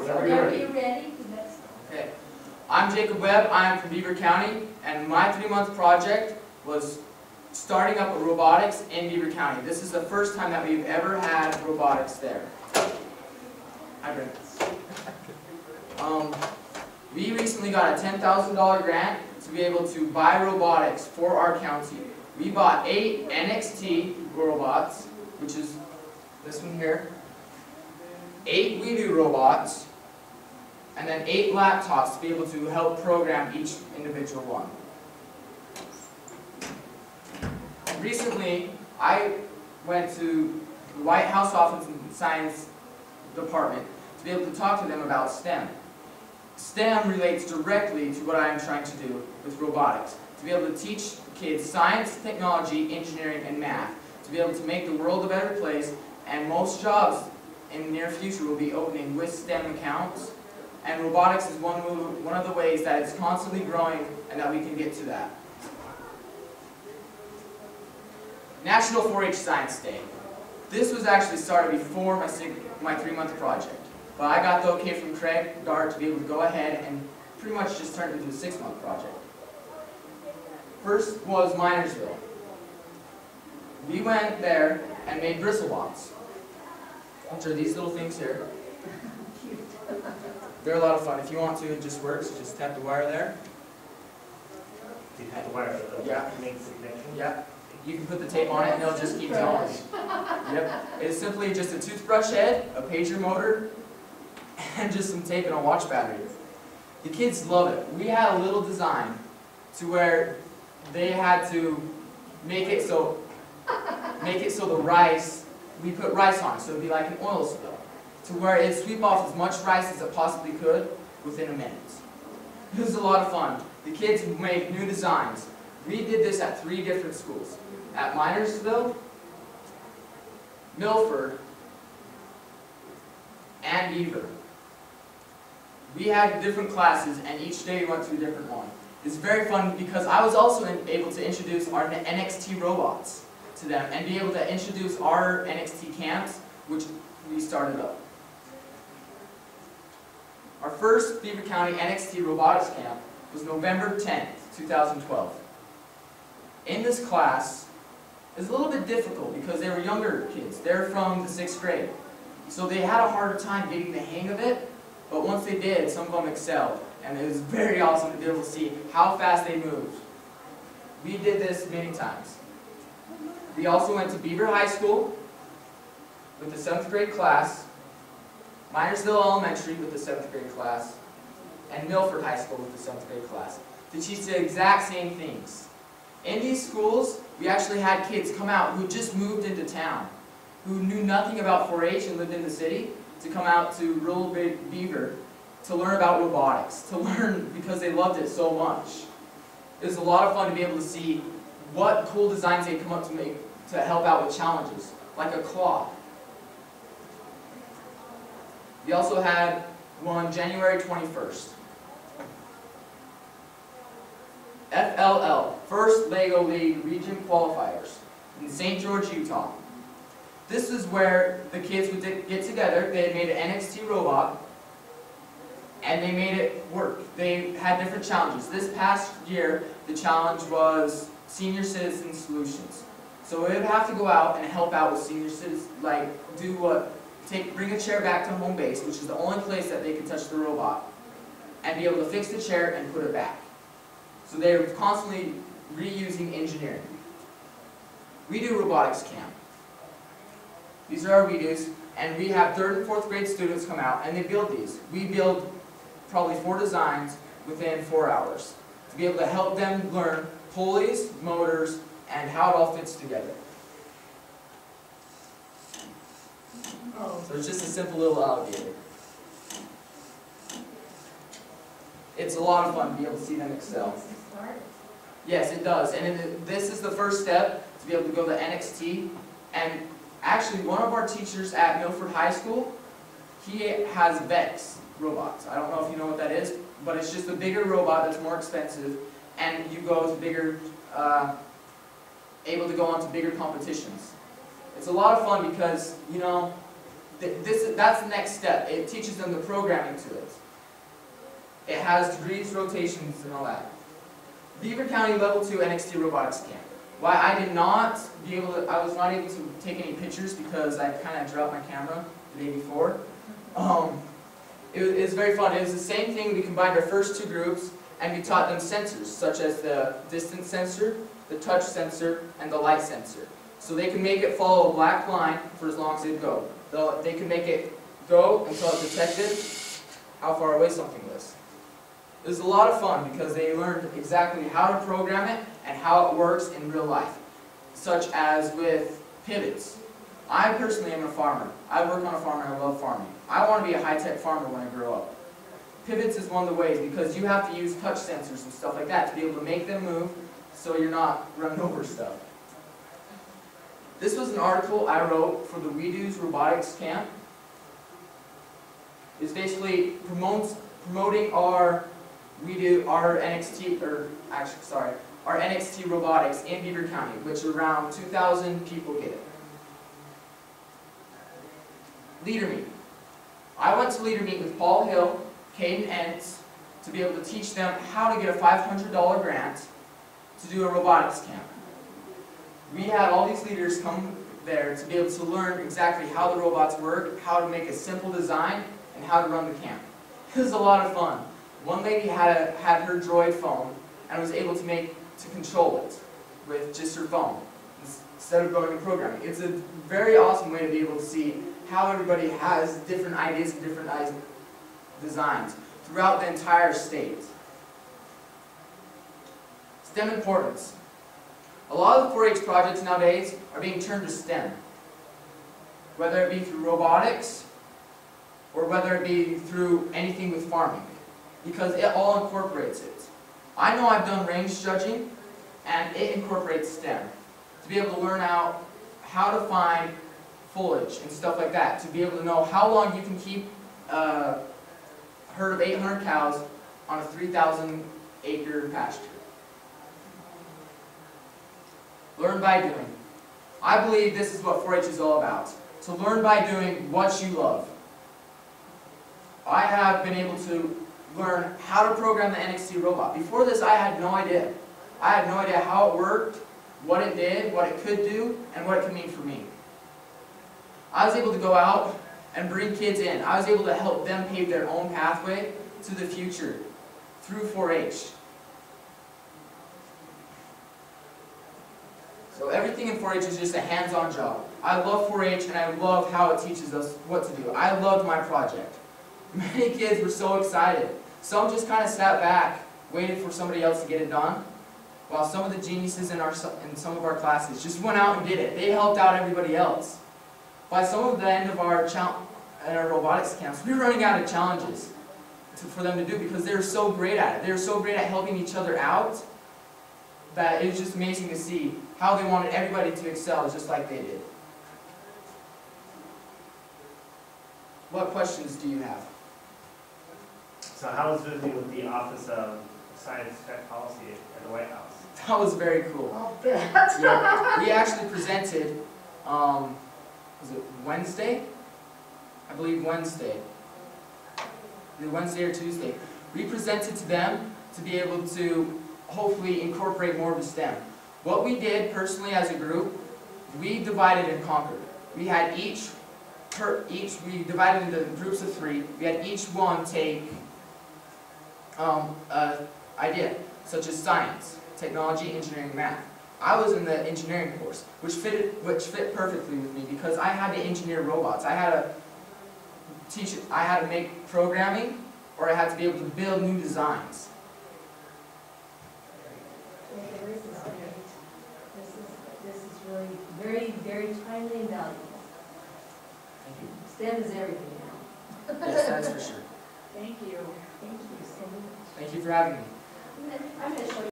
Whenever you're ready. Okay. I'm Jacob Webb. I'm from Beaver County, and my 3-month project was starting up robotics in Beaver County. This is the first time that we've ever had robotics there. Hi, Brent. We recently got a $10,000 grant to be able to buy robotics for our county. We bought 8 NXT robots, which is this one here, 8 WeDo robots, and then 8 laptops to be able to help program each individual one. Recently, I went to the White House Office and Science Department to be able to talk to them about STEM. STEM relates directly to what I am trying to do with robotics. To be able to teach kids science, technology, engineering, and math. To be able to make the world a better place, and most jobs in the near future will be opening with STEM accounts. And robotics is one of the ways that it's constantly growing and that we can get to that. National 4-H Science Day. This was actually started before my 3-month project. But I got the okay from Craig Dart to be able to go ahead and pretty much just turn it into a 6-month project. First was Minersville. We went there and made bristle bots, which are these little things here. They're a lot of fun. If you want to, it just works. Just tap the wire there. You have the wire. Yeah. Makes the connection. Yeah. You can put the tape on it and it'll just keep going. Yep. It is simply just a toothbrush head, a pager motor, and just some tape and a watch battery. The kids love it. We had a little design to where they had to make it so the rice, we put rice on it, so it'd be like an oil spill, to where it'd sweep off as much rice as it possibly could within a minute. It was a lot of fun. The kids made new designs. We did this at 3 different schools. At Minersville, Milford, and Beaver. We had different classes, and each day we went to a different one. It's very fun because I was also able to introduce our NXT robots to them and be able to introduce our NXT camps, which we started up. Our first Beaver County NXT robotics camp was November 10th, 2012. In this class, it was a little bit difficult because they were younger kids. They're from the 6th grade. So they had a harder time getting the hang of it, but once they did, some of them excelled. And it was very awesome to be able to see how fast they moved. We did this many times. We also went to Beaver High School with the 7th grade class, Minersville Elementary with the 7th grade class, and Milford High School with the 7th grade class to teach the exact same things. In these schools, we actually had kids come out who just moved into town, who knew nothing about 4-H and lived in the city, to come out to rural Beaver to learn about robotics, to learn because they loved it so much. It was a lot of fun to be able to see what cool designs they come up to make to help out with challenges, like a claw. We also had one January 21st. FLL, First LEGO League Region Qualifiers, in St. George, Utah. This is where the kids would get together. They had made an NXT robot, and they made it work. They had different challenges. This past year, the challenge was senior citizen solutions. So we would have to go out and help out with senior citizens, like bring a chair back to home base, which is the only place that they could touch the robot, and be able to fix the chair and put it back. So they're constantly reusing engineering. WeDo Robotics Camp. These are our WeDos, and we have 3rd and 4th grade students come out and they build these. We build probably 4 designs within 4 hours to be able to help them learn pulleys, motors, and how it all fits together. So it's just a simple little alligator. It's a lot of fun to be able to see them excel. Yes, it does. And this is the first step to be able to go to NXT. And actually, one of our teachers at Milford High School, he has VEX robots. I don't know if you know what that is, but it's just a bigger robot that's more expensive, and you go to bigger, able to go on to bigger competitions. It's a lot of fun because, you know, That's the next step. It teaches them the programming to it. It has degrees, rotations, and all that. Beaver County Level 2 NXT Robotics Camp. Why I was not able to take any pictures because I kind of dropped my camera the day before. It was very fun. It was the same thing. We combined our first two groups and we taught them sensors, such as the distance sensor, the touch sensor, and the light sensor. So they can make it follow a black line for as long as it goes. They can make it go until it detected how far away something was. It was a lot of fun because they learned exactly how to program it and how it works in real life, such as with pivots. I personally am a farmer. I work on a farm and I love farming. I want to be a high-tech farmer when I grow up. Pivots is one of the ways because you have to use touch sensors and stuff like that to be able to make them move so you're not running over stuff. This was an article I wrote for the We Do's Robotics Camp. It's basically promoting our NXT robotics in Beaver County, which around 2,000 people get it. Leader Meet. I went to Leader Meet with Paul Hill, Caden Entz, to be able to teach them how to get a $500 grant to do a robotics camp. We had all these leaders come there to be able to learn exactly how the robots work, how to make a simple design, and how to run the camp. It was a lot of fun. One lady had her droid phone and was able to control it with just her phone instead of going to programming. It's a very awesome way to be able to see how everybody has different ideas and different designs throughout the entire state. STEM importance. A lot of the 4-H projects nowadays are being turned to STEM, whether it be through robotics or whether it be through anything with farming, because it all incorporates it. I know I've done range judging and it incorporates STEM to be able to learn out how to find foliage and stuff like that, to be able to know how long you can keep a herd of 800 cows on a 3,000 acre pasture. Learn by doing. I believe this is what 4-H is all about. To learn by doing what you love. I have been able to learn how to program the NXT robot. Before this, I had no idea. I had no idea how it worked, what it did, what it could do, and what it could mean for me. I was able to go out and bring kids in. I was able to help them pave their own pathway to the future through 4-H. So everything in 4-H is just a hands-on job. I love 4-H and I love how it teaches us what to do. I loved my project. Many kids were so excited. Some just kind of sat back, waited for somebody else to get it done, while some of the geniuses in some of our classes just went out and did it. They helped out everybody else. By some of the end of our robotics camps, we were running out of challenges for them to do because they were so great at it. They were so great at helping each other out that it was just amazing to see how they wanted everybody to excel just like they did. What questions do you have? So how was visiting with the Office of Science Tech Policy at the White House? That was very cool. I'll bet. Yeah, we actually presented, was it Wednesday? I believe Wednesday. Either Wednesday or Tuesday. We presented to them to be able to hopefully incorporate more of the STEM. What we did personally as a group, we divided and conquered. We had we divided into groups of 3. We had each one take an idea, such as science, technology, engineering, math. I was in the engineering course, which fit perfectly with me because I had to engineer robots. I had to make programming, or I had to be able to build new designs. This is really very, very timely and valuable. Thank you. STEM is everything now. Yes, that's for sure. Thank you. Thank you so much. Thank you for having me. I'm going to show you.